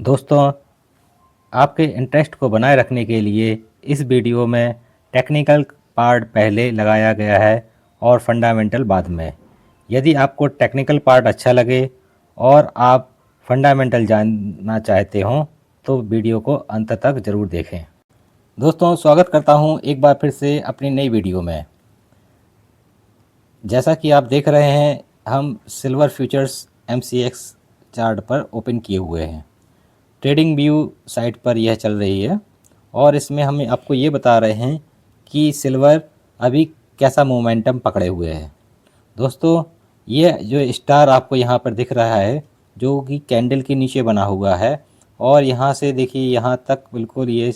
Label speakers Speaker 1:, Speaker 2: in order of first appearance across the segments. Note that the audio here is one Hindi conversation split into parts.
Speaker 1: दोस्तों, आपके इंटरेस्ट को बनाए रखने के लिए इस वीडियो में टेक्निकल पार्ट पहले लगाया गया है और फंडामेंटल बाद में। यदि आपको टेक्निकल पार्ट अच्छा लगे और आप फंडामेंटल जानना चाहते हो तो वीडियो को अंत तक ज़रूर देखें। दोस्तों, स्वागत करता हूं एक बार फिर से अपनी नई वीडियो में। जैसा कि आप देख रहे हैं, हम सिल्वर फ्यूचर्स MCX चार्ट पर ओपन किए हुए हैं। ट्रेडिंग व्यू साइट पर यह चल रही है और इसमें हम आपको ये बता रहे हैं कि सिल्वर अभी कैसा मोमेंटम पकड़े हुए है। दोस्तों, ये जो स्टार आपको यहाँ पर दिख रहा है, जो कि कैंडल के नीचे बना हुआ है, और यहाँ से देखिए यहाँ तक बिल्कुल ये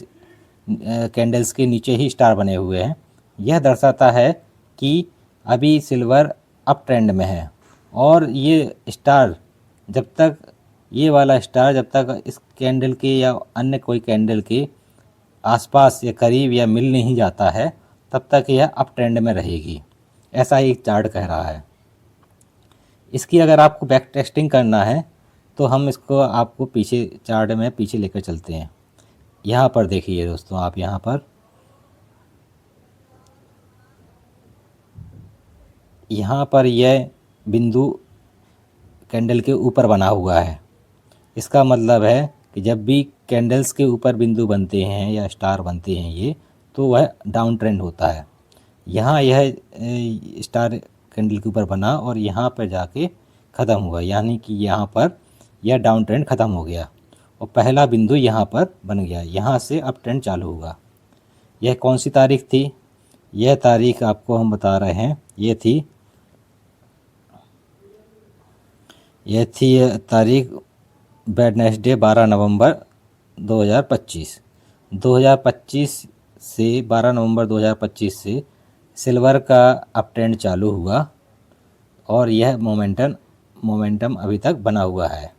Speaker 1: कैंडल्स के नीचे ही स्टार बने हुए हैं। यह दर्शाता है कि अभी सिल्वर अप ट्रेंड में है। और ये स्टार जब तक ये वाला स्टार जब तक इस कैंडल के या अन्य कोई कैंडल के आसपास या करीब या मिल नहीं जाता है, तब तक यह अप ट्रेंड में रहेगी, ऐसा ही चार्ट कह रहा है। इसकी अगर आपको बैक टेस्टिंग करना है तो हम इसको आपको पीछे चार्ट में पीछे लेकर चलते हैं। यहाँ पर देखिए दोस्तों, आप यहाँ पर यह बिंदु कैंडल के ऊपर बना हुआ है। इसका मतलब है कि जब भी कैंडल्स के ऊपर बिंदु बनते हैं या स्टार बनते हैं ये, तो वह डाउन ट्रेंड होता है। यहाँ यह स्टार कैंडल के ऊपर बना और यहाँ पर जाके ख़त्म हुआ, यानी कि यहाँ पर यह डाउन ट्रेंड ख़त्म हो गया और पहला बिंदु यहाँ पर बन गया। यहाँ से अप ट्रेंड चालू होगा। यह कौन सी तारीख थी? यह तारीख आपको हम बता रहे हैं, यह थी तारीख वेडनेसडे 12 नवंबर 2025। 2025 से 12 नवंबर 2025 से सिल्वर का अप ट्रेंड चालू हुआ और यह मोमेंटम अभी तक बना हुआ है।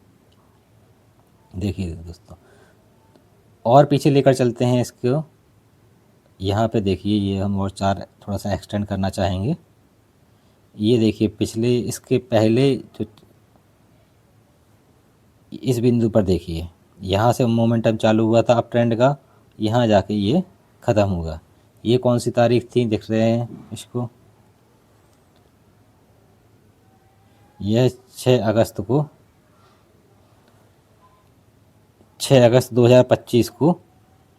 Speaker 1: देखिए दोस्तों, और पीछे लेकर चलते हैं इसको। यहाँ पे देखिए, ये हम और चार थोड़ा सा एक्सटेंड करना चाहेंगे। ये देखिए, पिछले इसके पहले जो इस बिंदु पर देखिए, यहाँ से मोमेंटम चालू हुआ था अप ट्रेंड का, यहाँ जाके ये ख़त्म हुआ। ये कौन सी तारीख थी, देख रहे हैं इसको? यह 6 अगस्त 2025 को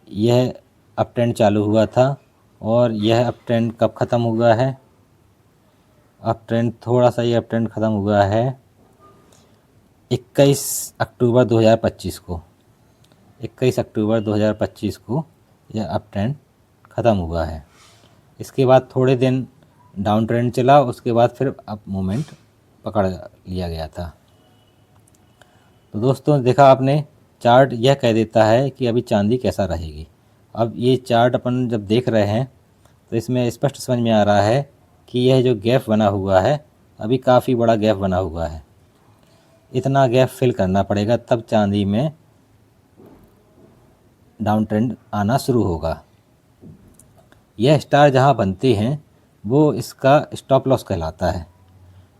Speaker 1: यह अप ट्रेंड चालू हुआ था। और यह अप ट्रेंड कब ख़त्म हुआ है? ये अप ट्रेंड ख़त्म हुआ है 21 अक्टूबर 2025 को। 21 अक्टूबर 2025 को यह अप ट्रेंड ख़त्म हुआ है। इसके बाद थोड़े दिन डाउन ट्रेंड चला, उसके बाद फिर अप मूवमेंट पकड़ लिया गया था। तो दोस्तों, देखा आपने, चार्ट यह कह देता है कि अभी चांदी कैसा रहेगी। अब ये चार्ट अपन जब देख रहे हैं तो इसमें स्पष्ट समझ में आ रहा है कि यह जो गैप बना हुआ है, अभी काफ़ी बड़ा गैप बना हुआ है। इतना गैप फिल करना पड़ेगा, तब चांदी में डाउन ट्रेंड आना शुरू होगा। यह स्टार जहाँ बनते हैं वो इसका स्टॉप लॉस कहलाता है।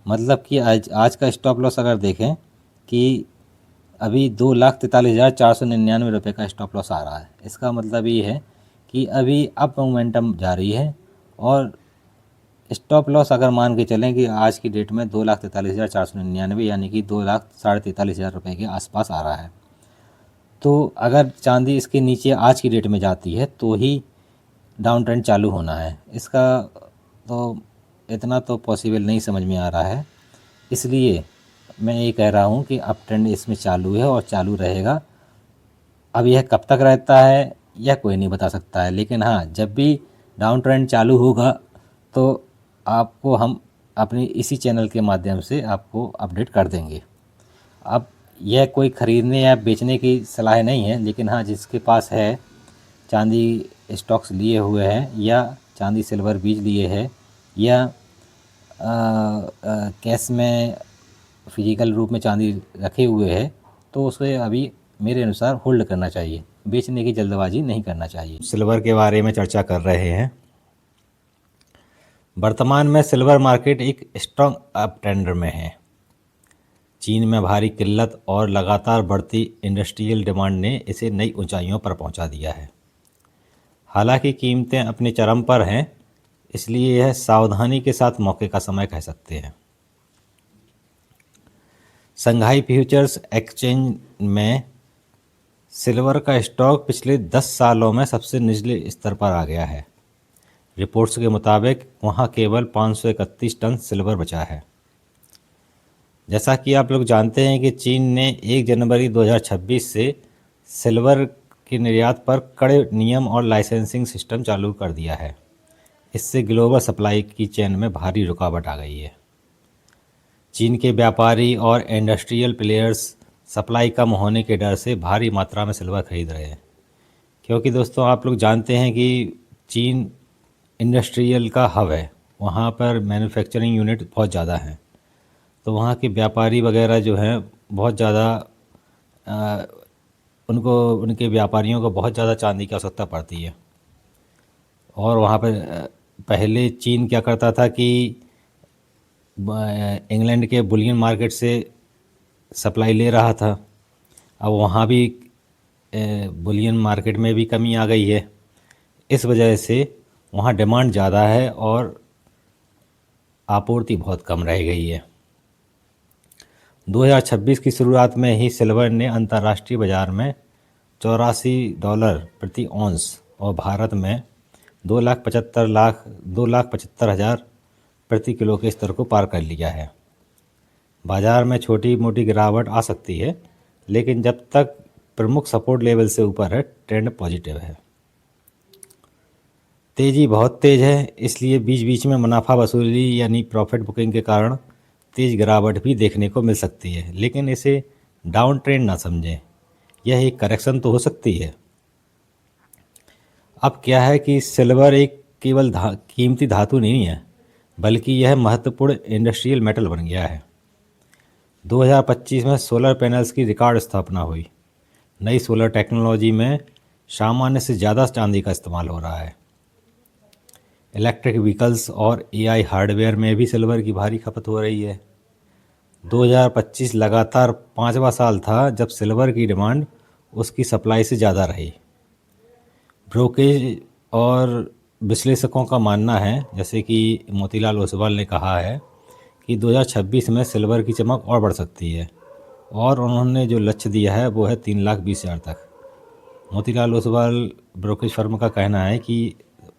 Speaker 1: मतलब कि आज का स्टॉप लॉस अगर देखें कि अभी 2,43,499 रुपये का स्टॉप लॉस आ रहा है। इसका मतलब ये है कि अभी अप मोमेंटम जारी है और स्टॉप लॉस अगर मान के चलें कि आज की डेट में 2,43,499 यानी कि 2,43,500 रुपये के आसपास आ रहा है। तो अगर चांदी इसके नीचे आज की डेट में जाती है तो ही डाउन ट्रेंड चालू होना है। इसका तो इतना तो पॉसिबल नहीं समझ में आ रहा है। इसलिए मैं ये कह रहा हूँ कि अप ट्रेंड इसमें चालू है और चालू रहेगा। अब यह कब तक रहता है यह कोई नहीं बता सकता है, लेकिन हाँ, जब भी डाउन ट्रेंड चालू होगा तो आपको हम अपनी इसी चैनल के माध्यम से आपको अपडेट कर देंगे। अब यह कोई ख़रीदने या बेचने की सलाह नहीं है, लेकिन हाँ, जिसके पास है चांदी स्टॉक्स लिए हुए हैं या चांदी सिल्वर बीज लिए है या कैश में फिजिकल रूप में चांदी रखे हुए है, तो उसे अभी मेरे अनुसार होल्ड करना चाहिए। बेचने की जल्दबाजी नहीं करना चाहिए। सिल्वर के बारे में चर्चा कर रहे हैं। वर्तमान में सिल्वर मार्केट एक स्ट्रॉन्ग अप ट्रेंड में है। चीन में भारी किल्लत और लगातार बढ़ती इंडस्ट्रियल डिमांड ने इसे नई ऊंचाइयों पर पहुंचा दिया है। हालांकि कीमतें अपने चरम पर हैं, इसलिए यह सावधानी के साथ मौके का समय कह सकते हैं। शंघाई फ्यूचर्स एक्सचेंज में सिल्वर का स्टॉक पिछले 10 सालों में सबसे निचले स्तर पर आ गया है। रिपोर्ट्स के मुताबिक वहां केवल 531 टन सिल्वर बचा है। जैसा कि आप लोग जानते हैं कि चीन ने 1 जनवरी 2026 से सिल्वर के निर्यात पर कड़े नियम और लाइसेंसिंग सिस्टम चालू कर दिया है। इससे ग्लोबल सप्लाई की चेन में भारी रुकावट आ गई है। चीन के व्यापारी और इंडस्ट्रियल प्लेयर्स सप्लाई कम होने के डर से भारी मात्रा में सिल्वर खरीद रहे हैं, क्योंकि दोस्तों आप लोग जानते हैं कि चीन इंडस्ट्रियल का हब है। वहाँ पर मैन्युफैक्चरिंग यूनिट बहुत ज़्यादा हैं, तो वहाँ के व्यापारी वगैरह जो हैं बहुत ज़्यादा उनके व्यापारियों को बहुत ज़्यादा चांदी की आवश्यकता पड़ती है। और वहाँ पर पहले चीन क्या करता था कि इंग्लैंड के बुलियन मार्केट से सप्लाई ले रहा था। अब वहाँ भी बुलियन मार्केट में भी कमी आ गई है। इस वजह से वहाँ डिमांड ज़्यादा है और आपूर्ति बहुत कम रह गई है। 2026 की शुरुआत में ही सिल्वर ने अंतर्राष्ट्रीय बाज़ार में $84 प्रति औंस और भारत में 2,75,000 प्रति किलो के स्तर को पार कर लिया है। बाज़ार में छोटी मोटी गिरावट आ सकती है, लेकिन जब तक प्रमुख सपोर्ट लेवल से ऊपर है, ट्रेंड पॉजिटिव है। तेज़ी बहुत तेज़ है, इसलिए बीच बीच में मुनाफा वसूली यानी प्रॉफिट बुकिंग के कारण तेज़ गिरावट भी देखने को मिल सकती है, लेकिन इसे डाउन ट्रेंड ना समझें। यह एक करेक्शन तो हो सकती है। अब क्या है कि सिल्वर एक केवल कीमती धातु नहीं है, बल्कि यह महत्वपूर्ण इंडस्ट्रियल मेटल बन गया है। 2025 में सोलर पैनल्स की रिकॉर्ड स्थापना हुई। नई सोलर टेक्नोलॉजी में सामान्य से ज़्यादा चांदी का इस्तेमाल हो रहा है। इलेक्ट्रिक व्हीकल्स और एआई हार्डवेयर में भी सिल्वर की भारी खपत हो रही है। 2025 लगातार 5वां साल था जब सिल्वर की डिमांड उसकी सप्लाई से ज़्यादा रही। ब्रोकेज और विश्लेषकों का मानना है, जैसे कि मोतीलाल ओसवाल ने कहा है, कि 2026 में सिल्वर की चमक और बढ़ सकती है और उन्होंने जो लक्ष्य दिया है वो है 3,20,000 तक। मोतीलाल ओसवाल ब्रोकेज फर्म का कहना है कि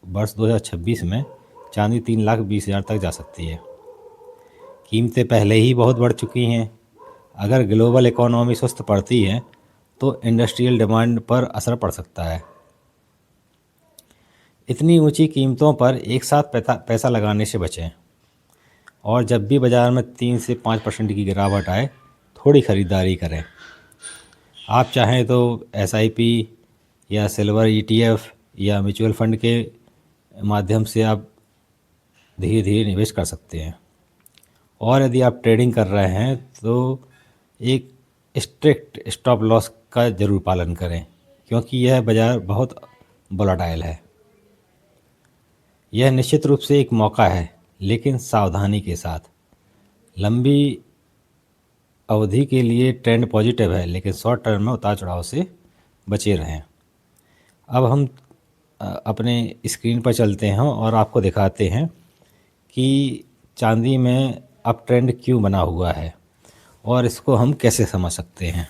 Speaker 1: वर्ष 2026 में चांदी 3,20,000 तक जा सकती है। कीमतें पहले ही बहुत बढ़ चुकी हैं। अगर ग्लोबल इकोनॉमी सुस्त पड़ती है तो इंडस्ट्रियल डिमांड पर असर पड़ सकता है। इतनी ऊंची कीमतों पर एक साथ पैसा लगाने से बचें और जब भी बाज़ार में 3 से 5% की गिरावट आए, थोड़ी ख़रीदारी करें। आप चाहें तो SIP या सिल्वर ETF या म्यूचुअल फंड के माध्यम से आप धीरे धीरे निवेश कर सकते हैं। और यदि आप ट्रेडिंग कर रहे हैं तो एक स्ट्रिक्ट स्टॉप लॉस का ज़रूर पालन करें, क्योंकि यह बाज़ार बहुत वोलेटाइल है। यह निश्चित रूप से एक मौका है, लेकिन सावधानी के साथ। लंबी अवधि के लिए ट्रेंड पॉजिटिव है, लेकिन शॉर्ट टर्म में उतार चढ़ाव से बचे रहें। अब हम अपने स्क्रीन पर चलते हैं और आपको दिखाते हैं कि चांदी में अब ट्रेंड क्यों बना हुआ है और इसको हम कैसे समझ सकते हैं।